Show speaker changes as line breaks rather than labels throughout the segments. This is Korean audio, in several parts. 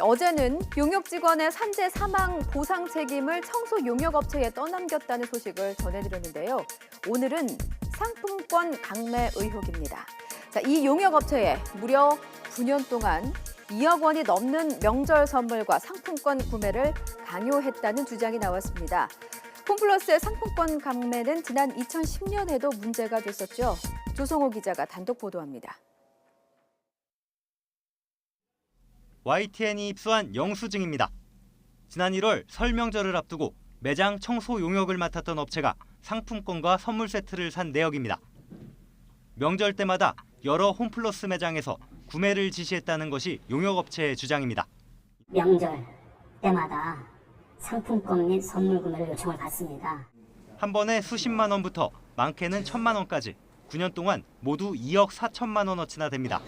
어제는 용역 직원의 산재 사망 보상 책임을 청소 용역업체에 떠넘겼다는 소식을 전해드렸는데요. 오늘은 상품권 강매 의혹입니다. 이 용역업체에 무려 9년 동안 2억 원이 넘는 명절 선물과 상품권 구매를 강요했다는 주장이 나왔습니다. 홈플러스의 상품권 강매는 지난 2010년에도 문제가 됐었죠. 조성호 기자가 단독 보도합니다.
YTN이 입수한 영수증입니다. 지난 1월 설 명절을 앞두고 매장 청소 용역을 맡았던 업체가 상품권과 선물 세트를 산 내역입니다. 명절 때마다 여러 홈플러스 매장에서 구매를 지시했다는 것이 용역업체의 주장입니다.
명절 때마다 상품권 및 선물 구매를 요청을 받습니다.
한 번에 수십만 원부터 많게는 1,000만 원까지 9년 동안 모두 2억 4천만 원어치나 됩니다.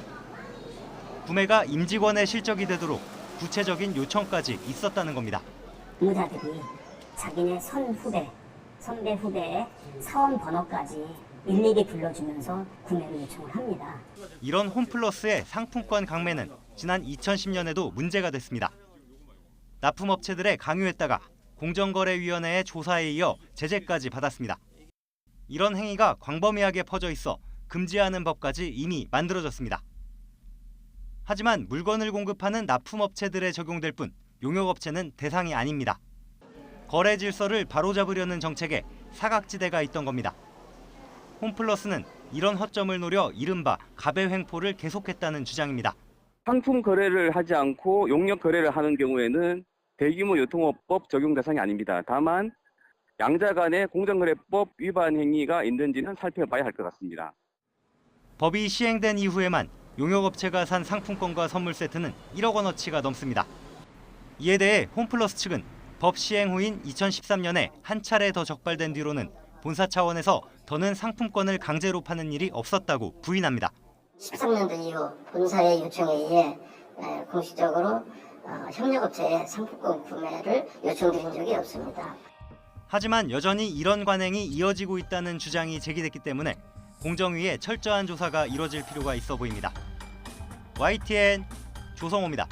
구매가 임직원의 실적이 되도록 구체적인 요청까지 있었다는 겁니다.
근무자들이 자기네 선배 후배의 사원 번호까지 일일이 불러주면서 구매를 요청을 합니다.
이런 홈플러스의 상품권 강매는 지난 2010년에도 문제가 됐습니다. 납품업체들에 강요했다가 공정거래위원회의 조사에 이어 제재까지 받았습니다. 이런 행위가 광범위하게 퍼져 있어 금지하는 법까지 이미 만들어졌습니다. 하지만 물건을 공급하는 납품업체들에 적용될 뿐 용역업체는 대상이 아닙니다. 거래 질서를 바로잡으려는 정책에 사각지대가 있던 겁니다. 홈플러스는 이런 허점을 노려 이른바 갑의 횡포를 계속했다는 주장입니다.
상품 거래를 하지 않고 용역 거래를 하는 경우에는 대규모 유통업법 적용 대상이 아닙니다. 다만 양자 간의 공정거래법 위반 행위가 있는지는 살펴봐야 할 것 같습니다.
법이 시행된 이후에만 용역업체가 산 상품권과 선물 세트는 1억 원어치가 넘습니다. 이에 대해 홈플러스 측은 법 시행 후인 2013년에 한 차례 더 적발된 뒤로는 본사 차원에서 더는 상품권을 강제로 파는 일이 없었다고 부인합니다.
13년도 이후 본사의 요청에 의해 공식적으로 협력업체에 상품권 구매를 요청드린 적이 없습니다.
하지만 여전히 이런 관행이 이어지고 있다는 주장이 제기됐기 때문에 공정위에 철저한 조사가 이뤄질 필요가 있어 보입니다. YTN 조성호입니다.